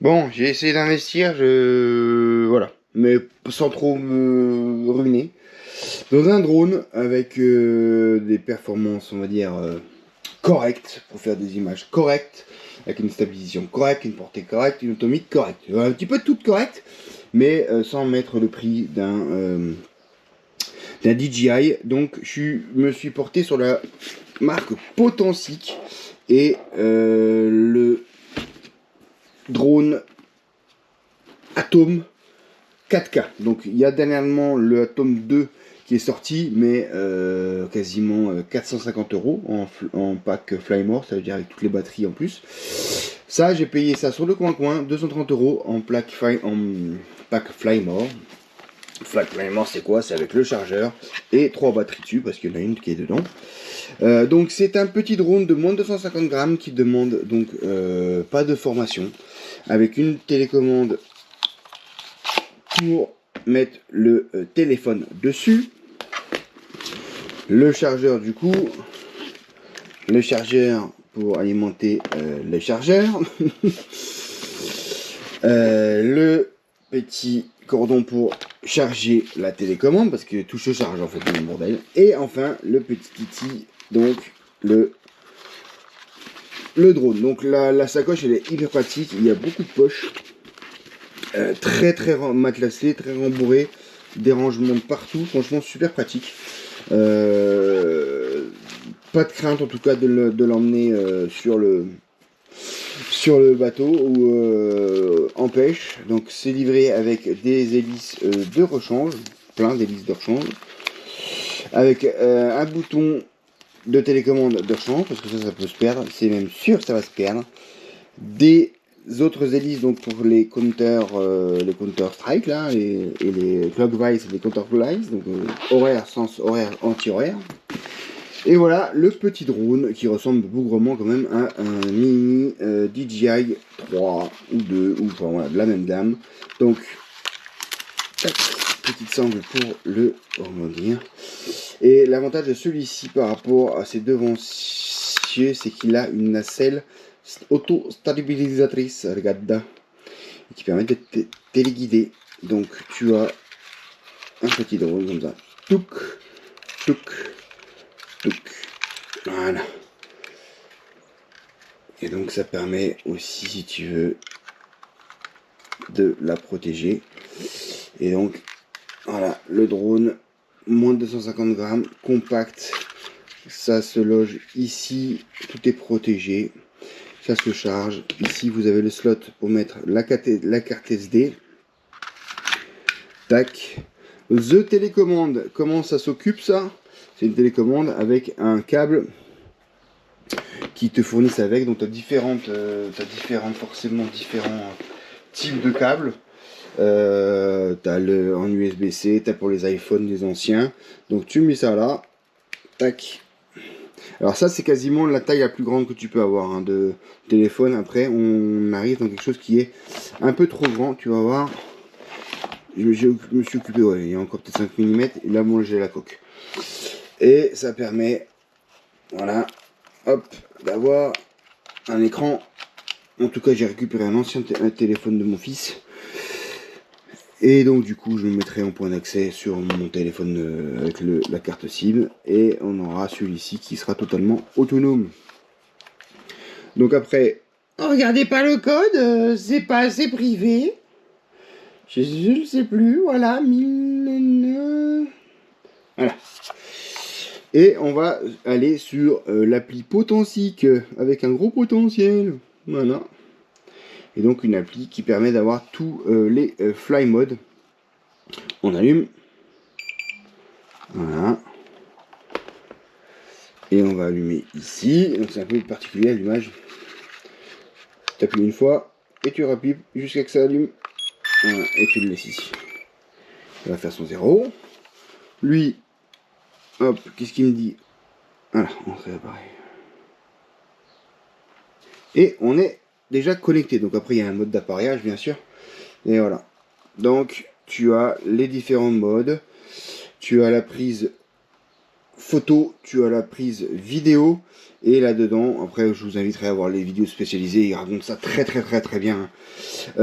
Bon, j'ai essayé d'investir, voilà, mais sans trop me ruiner. Dans un drone avec des performances, on va dire, correctes, pour faire des images correctes, avec une stabilisation correcte, une portée correcte, une autonomie correcte. Un petit peu de tout correct, mais sans mettre le prix d'un DJI. Donc, me suis porté sur la marque Potensic et le drone Atom 4K. Donc il y a dernièrement le Atom 2 qui est sorti, mais quasiment 450 € en pack Flymore, ça veut dire avec toutes les batteries en plus. Ça, j'ai payé ça sur le coin, 230 € en pack Flymore. Flymore, c'est quoi? C'est avec le chargeur et 3 batteries dessus, parce qu'il y en a une qui est dedans. Donc c'est un petit drone de moins de 250 grammes qui demande donc pas de formation, avec une télécommande pour mettre le téléphone dessus, le chargeur du coup, le chargeur pour alimenter le chargeur, le petit cordon pour charger la télécommande parce que tout se charge en fait dans le bordel, et enfin le petit kit, donc le drone. Donc la sacoche elle est hyper pratique, il y a beaucoup de poches. Très matelassé, très rembourré, des rangements de partout, franchement super pratique. Pas de crainte en tout cas de l'emmener sur le bateau ou en pêche. Donc c'est livré avec des hélices de rechange, plein d'hélices de rechange, avec un bouton de télécommande de rechange, parce que ça peut se perdre, c'est même sûr ça va se perdre. Des autres hélices donc pour les compteurs strike là, et les clockwise et les counterclockwise, donc horaire, sens horaire, anti-horaire. Et voilà le petit drone qui ressemble bougrement quand même à un mini DJI 3 ou 2 ou enfin voilà de la même gamme. Donc petite sangle pour le rebondir. Et l'avantage de celui-ci par rapport à ses devanciers, c'est qu'il a une nacelle auto-stabilisatrice, regarde, qui permet de téléguider. Donc tu as un petit drone comme ça. Touc, touc, touc. Voilà. Et donc ça permet aussi, si tu veux, de la protéger. Et donc, voilà, le drone, moins de 250 grammes, compact. Ça se loge ici, tout est protégé. Ça se charge. Ici, vous avez le slot pour mettre la carte SD. Tac. The télécommande, comment ça s'occupe ça? C'est une télécommande avec un câble qui te fournissent avec. Donc tu as forcément différents types de câbles. T'as le en USB-C, t'as pour les iPhones, les anciens. Donc tu mets ça là. Tac. Alors ça c'est quasiment la taille la plus grande que tu peux avoir hein, de téléphone. Après on arrive dans quelque chose qui est un peu trop grand, tu vas voir. Je me suis occupé, ouais, il y a encore peut-être 5 mm, et là bon j'ai la coque. Et ça permet, voilà, hop, d'avoir un écran. En tout cas j'ai récupéré un ancien téléphone de mon fils. Et donc du coup je le mettrai en point d'accès sur mon téléphone avec la carte SIM. Et on aura celui-ci qui sera totalement autonome. Donc après, oh, regardez pas le code, c'est pas assez privé. Je ne sais plus, voilà. Voilà. Et on va aller sur l'appli Potensic avec un gros potentiel. Voilà. Et donc une appli qui permet d'avoir tous les fly modes. On allume. Voilà. Et on va allumer ici. Donc c'est un peu particulier à l'image. Tu appuies une fois et tu rappuies jusqu'à que ça allume. Voilà. Et tu le laisses ici. Il va faire son 0. Lui, hop, qu'est-ce qu'il me dit? Voilà, on fait pareil. Et on est déjà connecté. Donc après, il y a un mode d'appareillage, bien sûr. Et voilà. Donc, tu as les différents modes. Tu as la prise photo, tu as la prise vidéo, et là-dedans, après je vous inviterai à voir les vidéos spécialisées, ils racontent ça très bien.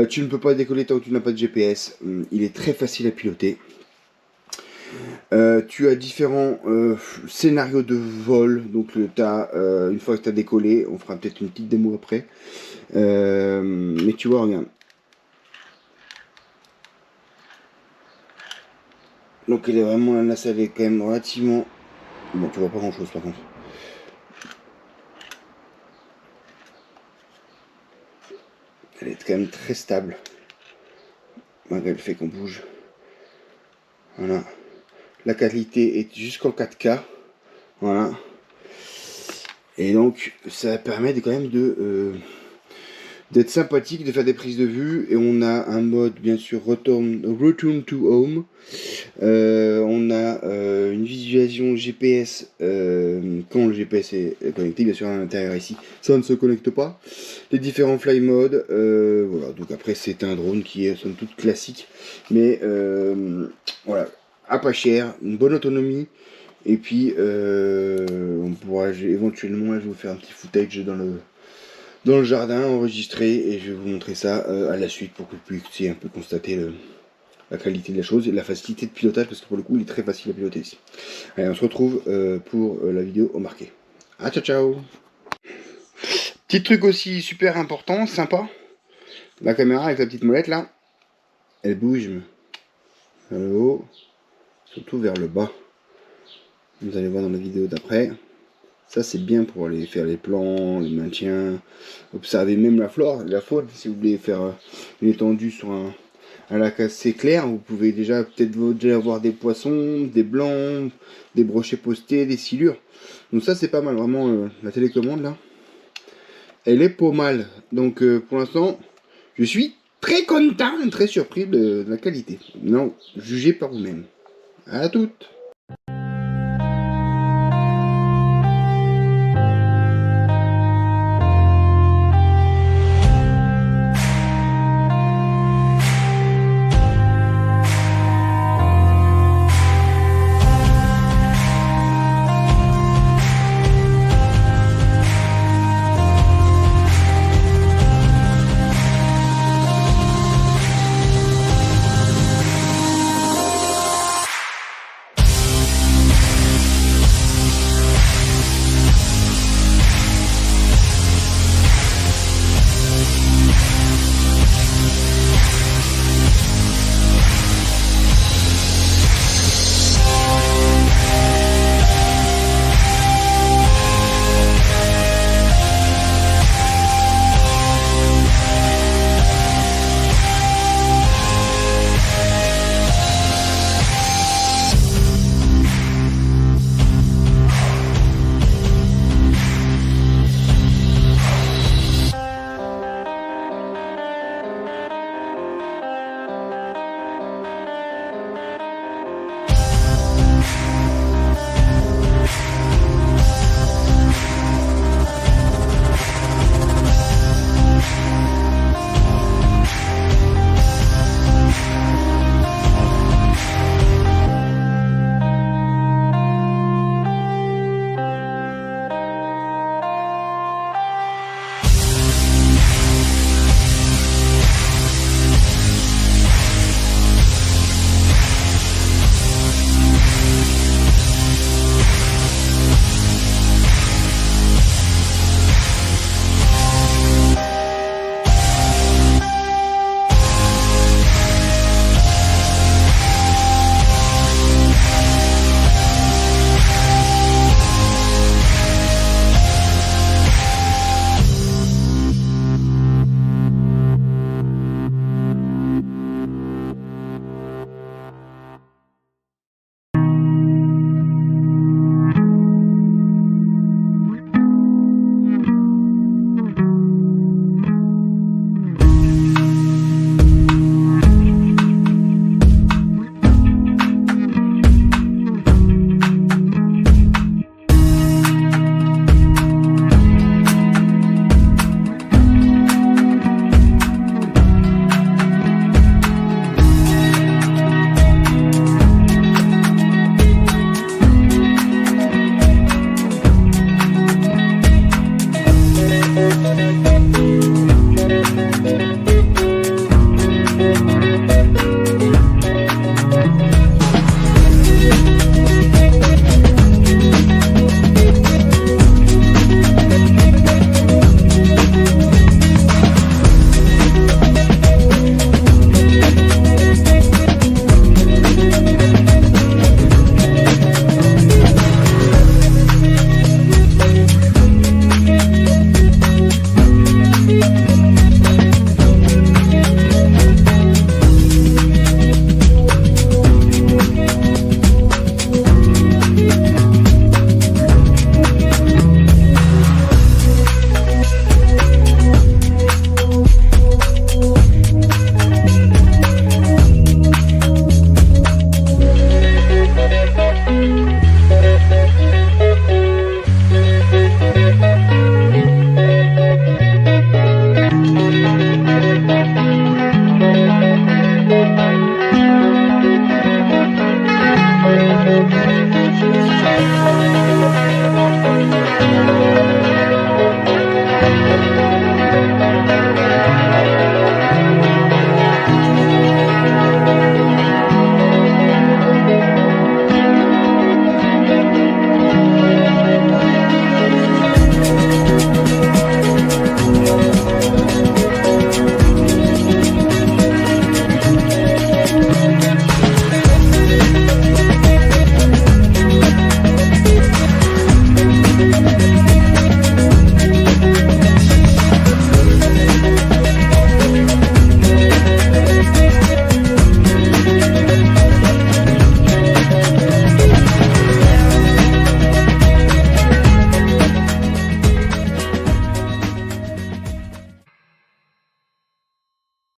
Tu ne peux pas décoller tant que tu n'as pas de GPS, il est très facile à piloter. Tu as différents scénarios de vol, donc une fois que tu as décollé, on fera peut-être une petite démo après, mais tu vois, regarde. Donc elle est vraiment, la nacelle est quand même relativement... Bon, tu vois pas grand chose par contre. Elle est quand même très stable, malgré le fait qu'on bouge. Voilà. La qualité est jusqu'en 4K. Voilà. Et donc, ça permet quand même d'être sympathique, de faire des prises de vue. Et on a un mode, bien sûr, Return to Home. On a une visualisation GPS quand le GPS est connecté, bien sûr, à l'intérieur ici. Ça ne se connecte pas. Les différents fly modes. Voilà, donc après, c'est un drone qui est somme toute classique. Mais voilà, à pas cher, une bonne autonomie. Et puis, on pourra éventuellement, je vais vous faire un petit footage dans le jardin enregistré et je vais vous montrer ça à la suite pour que vous puissiez un peu constater la qualité de la chose et la facilité de pilotage parce que pour le coup, il est très facile à piloter ici. Allez, on se retrouve pour la vidéo au marqué. Ah, ciao, ciao! Petit truc aussi super important, sympa. La caméra avec la petite molette là, elle bouge vers le haut, surtout vers le bas. Vous allez voir dans la vidéo d'après. Ça c'est bien pour aller faire les plans, le maintien, observer même la flore, la faune. Si vous voulez faire une étendue sur un lac assez clair, vous pouvez déjà peut-être déjà voir des poissons, des blancs, des brochets postés, des silures. Donc ça c'est pas mal, vraiment la télécommande là. Elle est pas mal. Donc pour l'instant, je suis très content et très surpris de la qualité. Non, jugez par vous-même. À toutes.